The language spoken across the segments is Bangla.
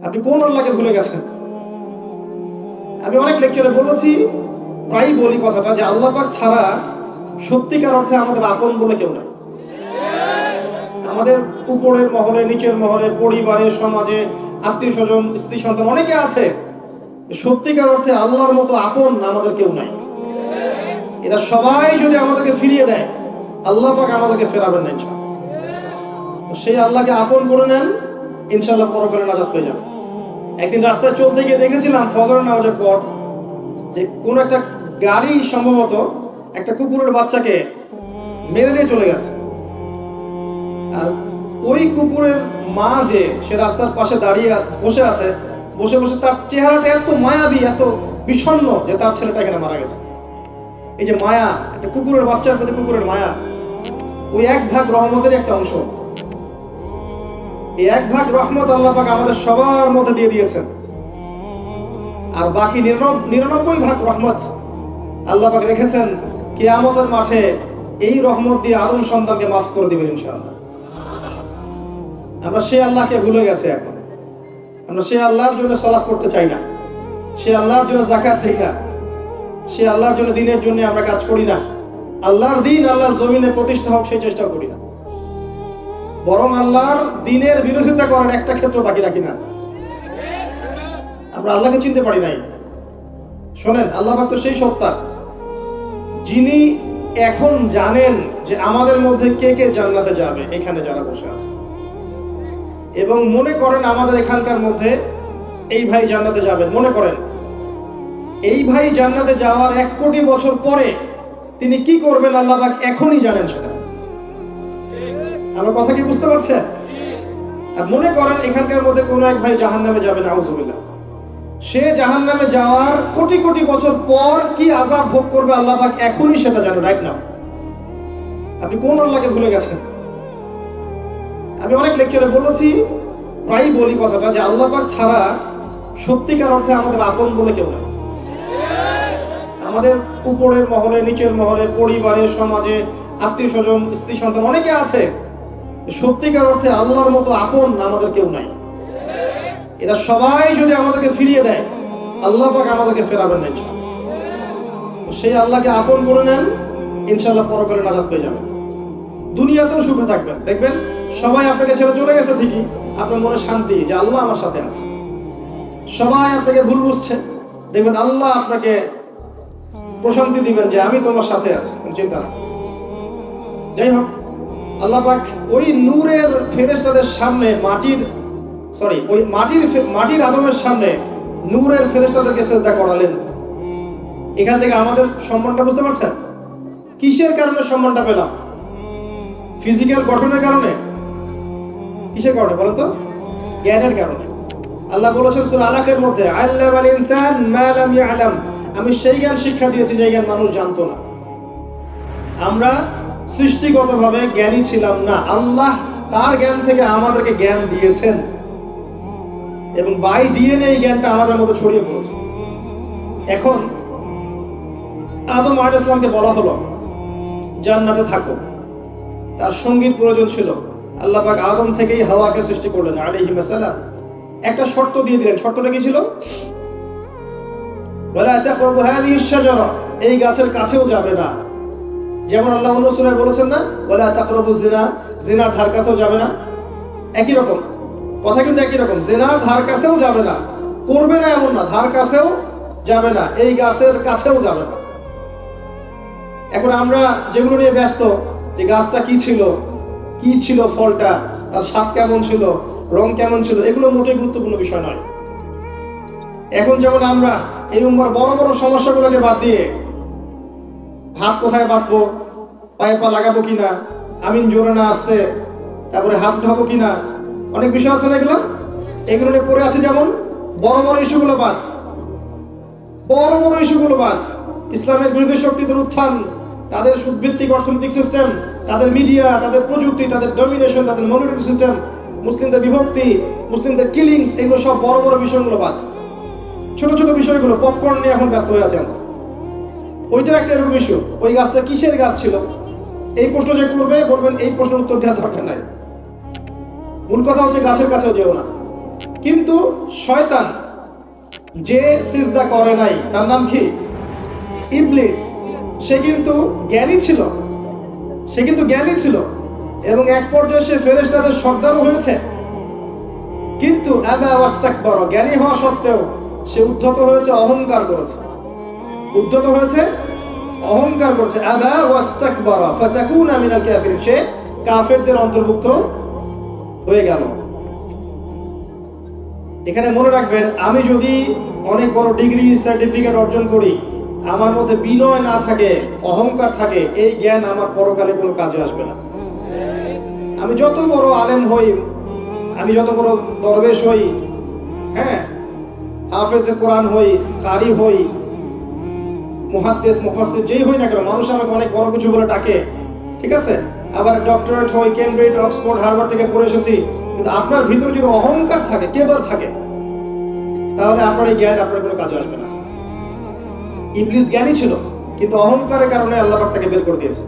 আপনি কোন আল্লাহকে ভুলে গেছেন? আমি অনেক লেকচারে বলেছি, প্রায়ই বলি কথাটা যে আল্লাহ পাক ছাড়া সত্যিকার অর্থে আমাদের আপন বলে কেউ নাই। আমাদের উপরের মহলে, নিচের মহলে, পরিবারে, সমাজে, আত্মীয় স্বজন, স্ত্রী সন্তান অনেকে আছে, সত্যিকার অর্থে আল্লাহর মতো আপন আমাদের কেউ নাই। এরা সবাই যদি আমাদেরকে ফিরিয়ে দেয়, আল্লাহ পাক আমাদেরকে ফেরাবেন না ইনশাআল্লাহ। সেই আল্লাহকে আপন করে নেন, ইনশাআল্লাহ পরকালে নাজাত পেয়ে যাবেন। একদিন রাস্তায় চলতে গিয়ে দেখেছিলাম ফজরের নামাজের পর যে কোন একটা গাড়ি সম্ভবত একটা কুকুরের বাচ্চাকে মেরে দিয়ে চলে গেছে। আর ওই কুকুরের মা যে সে রাস্তার পাশে দাঁড়িয়ে বসে আছে, বসে বসে তার চেহারাটা এত মায়াবী, এত বিষণ্ণ যে তার ছেলেটা এখানে মারা গেছে। এই যে মায়া, একটা কুকুরের বাচ্চার প্রতি কুকুরের মায়া, ওই এক ভাগ রহমতের একটা অংশ। এই এক ভাগ রহমত আল্লাহ পাক আমাদের সবার মধ্যে দিয়ে দিয়েছেন। আর বাকি 99 ভাগ রহমত আল্লাহ পাক রেখেছেন কিয়ামতের মাঠে। এই রহমত দিয়ে আদম সন্তানকে মাফ করে দিবেন ইনশাআল্লাহ। আমরা সেই আল্লাহকে ভুলে গেছি এখন। আমরা সেই আল্লাহর জন্য সালাত করতে চাই না, সেই আল্লাহর জন্য যাকাত দেই না, সেই আল্লাহর জন্য দ্বীনের জন্য আমরা কাজ করি না। আল্লাহর দ্বীন আল্লাহর জমিনে প্রতিষ্ঠা হোক সেই চেষ্টা করি না, বরং আল্লাহর দ্বীনের বিরোধিতা করার একটা ক্ষেত্র বাকি রাখি না। আমরা আল্লাহকে চিনতে পারি নাই। শোনেন, আল্লাহ পাক তো সেই সত্তা যিনি এখন জানেন যে আমাদের মধ্যে কে কে জান্নাতে যাবে, এখানে যারা বসে আছে, এবং মনে করেন আমাদের এখানকার মধ্যে এই ভাই জান্নাতে যাবেন। মনে করেন এই ভাই জান্নাতে যাওয়ার 1 কোটি বছর পরে তিনি কি করবেন আল্লাহ পাক এখনই জানেন সেটা। আমার কথা কি বুঝতে পারছেন? আর মনে করেন এখানকার মধ্যে কোনো এক ভাই জাহান্নামে যাবে, নাউজুবিল্লাহ। সে জাহান্নামে যাওয়ার কোটি কোটি বছর পর কি আযাব ভোগ করবে আল্লাহ পাক এখনই সেটা জানেন, রাইট নাও। আপনি কোন আল্লাহকে ভুলে গেছেন? আমি অনেক লেকচারে বলেছি, প্রায়ই বলি কথাটা যে আল্লাহ পাক ছাড়া সত্যিকার অর্থে আমাদের আপন বলে কেউ নাই। আমাদের উপরের মহলে, নিচের মহলে, পরিবারে, সমাজে, আত্মীয় স্বজন, স্ত্রী সন্তান অনেকে আছে, সত্যিকার অর্থে আল্লাহর মতো আপন আমাদের কেউ নাই। এরা সবাই যদি আমাদেরকে ফিরিয়ে দেয়, আল্লাহ পাক আমাদেরকে ফেরাবেন না ইনশাআল্লাহ। সেই আল্লাহকে আপন করে নেন, ইনশাআল্লাহ পরকালে নাজাত পেয়ে যাবেন, দুনিয়াতেও সুখে থাকবেন। দেখবেন সবাই আপনাকে ছেড়ে চলে গেছে ঠিকই, আপনার মনে শান্তি যে আল্লাহ আমার সাথে আছে। সবাই আপনাকে ভুল বুঝছে, দেখবেন আল্লাহ আপনাকে প্রশান্তি দিবেন যে আমি তোমার সাথে আছি, চিন্তা না। যাই হোক, আল্লাহ পাক ওই নূরের ফেরেশতাদের সামনে মাটির আদমের সামনে নূরের ফেরেশতাদেরকে সিজদা করালেন। এখান থেকে আমাদের সম্মানটা বুঝতে পারছেন? কিসের কারণে সম্মানটা পেলাম? ফিজিক্যাল গঠনের কারণে? কিসের কারণে বলেন তো? জ্ঞানের কারণে। আল্লাহ বলেছেন সূরা আলাকের মধ্যে, আল্লামাল ইনসান মা লাম ইয়ালাম, আমি সেই জ্ঞান শিক্ষা দিয়েছি যে জ্ঞান মানুষ জানতো না। আমরা সৃষ্টিগতভাবে জ্ঞানী ছিলাম না, আল্লাহ তার জ্ঞান থেকে আমাদেরকে জ্ঞান দিয়েছেন এবং বাই ডিএনএ এই জ্ঞানটা আমাদের মধ্যে ছড়িয়ে পড়েছে। এখন আদম আলাইহিস সালামকে বলা হলো জান্নাতে থাকো, তার সঙ্গীর প্রয়োজন ছিল। আল্লাহ পাক আদম থেকেই হাওয়াকে সৃষ্টি করলেন আলাইহিস সালাম। একটা শর্ত দিয়ে দিলেন। শর্তটা কি ছিল? ওয়ালা তাকরাবু হাযিহিশ শাজারা, এই গাছের কাছেও যাবে না। যেমন আল্লাহ অন্য সূরায় বলেছেন না, ওয়ালা তাকরাবু জিনা, জিনার ধার কাছেও যাবে না। একই রকম কথা, কিন্তু একই রকম। জিনার ধার কাছেও যাবে না, করবে না এমন না, ধার কাছেও যাবে না, এই গাছের কাছেও যাবে না। এখন আমরা যেগুলো নিয়ে ব্যস্ত, যে গাছটা কি ছিল ফলটা, তার স্বাদ কেমন ছিল, রং কেমন ছিল, এগুলো মোটেই গুরুত্বপূর্ণ বিষয় নয়। এখন যেমন আমরা এই উম্মার বড় বড় সমস্যাগুলোকে বাদ দিয়ে হাত কোথায় বাঁধবো, পায়ে পা লাগাবো কিনা, আমিন জোরে না আসতে, তারপরে হাত ধোবো কিনা, অনেক বিষয় আছে না, এগুলো নিয়ে পড়ে আছে। যেমন বড় বড় ইস্যুগুলো বাদ, ইসলামের বিরোধী শক্তিদের উত্থান, তাদের সুদভিত্তিক অর্থনৈতিক সিস্টেম, তাদের মিডিয়া, তাদের প্রযুক্তি, তাদের ডমিনেশন, তাদের মনিটরিং সিস্টেম, মুসলিমদের বিভক্তি, মুসলিমদের কিলিংস, এগুলো সব বড় বড় বিষয়গুলো বাদ। ছোট ছোট বিষয়গুলো, পপকর্ন নিয়ে এখন ব্যস্ত হয়ে আছেন। ওইটা একটা এরকম ইস্যু। ওই গাছটা কিসের গাছ ছিল, এই প্রশ্ন যে করবে, বলবেন এই প্রশ্নের উত্তর দেওয়ার দরকার নাই। মূল কথা হচ্ছে গাছের কাছেও যেও না। কিন্তু শয়তান যে সিজদা করে নাই তার নাম কি? ইবলিস। সে কিন্তু জ্ঞানী ছিল এবং এক পর্যায়ে সে ফেরেশতাদের সর্দারও হয়েছে। কিন্তু আবা ওয়াস্তাকবার, জ্ঞানী হওয়া সত্ত্বেও সে উদ্ধত হয়েছে, অহংকার করেছে। আবা ওয়াস্তাকবার ফাতাকুনা মিনাল কাফিরিন, সে কাফেরদের অন্তর্ভুক্ত হয়ে গেল। এখানে মনে রাখবেন, আমি যদি অনেক বড় ডিগ্রি সার্টিফিকেট অর্জন করি, আমার মধ্যে বিনয় না থাকে, অহংকার থাকে, এই জ্ঞান আমার পরকালে কোনো কাজে আসবে না। আমি যত বড় আলেম হই, আমি যত বড় দরবেশ হই, হ্যাঁ, হাফেজে কোরআন হই, কারি হই, মুহাদ্দিস মুফাসসির যেই হই না কেন, মানুষ আমাকে অনেক বড় কিছু বলে ডাকে, ঠিক আছে, আবার ডক্টরেট হই, কেমব্রিজ, অক্সফোর্ড, হার্ভার্ড থেকে পড়ে এসেছি, কিন্তু আপনার ভিতরে যদি অহংকার থাকে, কেবল থাকে, তাহলে আপনার এই জ্ঞান আপনার কোনো কাজে আসবে না। ইবলিস জ্ঞানী ছিল, কিন্তু অহংকারের কারণে আল্লাহ পাক তাকে বের করে দিয়েছে।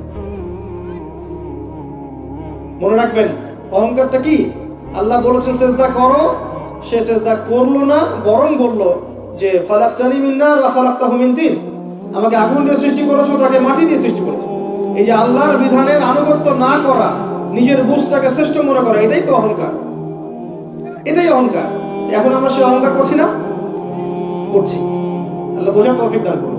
মনে রাখবেন, অহংকারটা কি? আল্লাহ বলেছেন সেজদা করো, সে সেজদা করলো না, বরং বলল যে খালাকতানি মিন নার ওয়া খালাকতাহু মিন তিন, আমাকে আগুন দিয়ে সৃষ্টি করেছো, তাকে মাটি দিয়ে সৃষ্টি করেছো। এই যে আল্লাহর বিধানের আনুগত্য না করা, নিজের বুঝটাকে শ্রেষ্ঠ মনে করা, এটাই তো অহংকার। এখন আমরা সে অহংকার করছি না? করছি। আল্লাহ বোঝার তৌফিক দান করুন।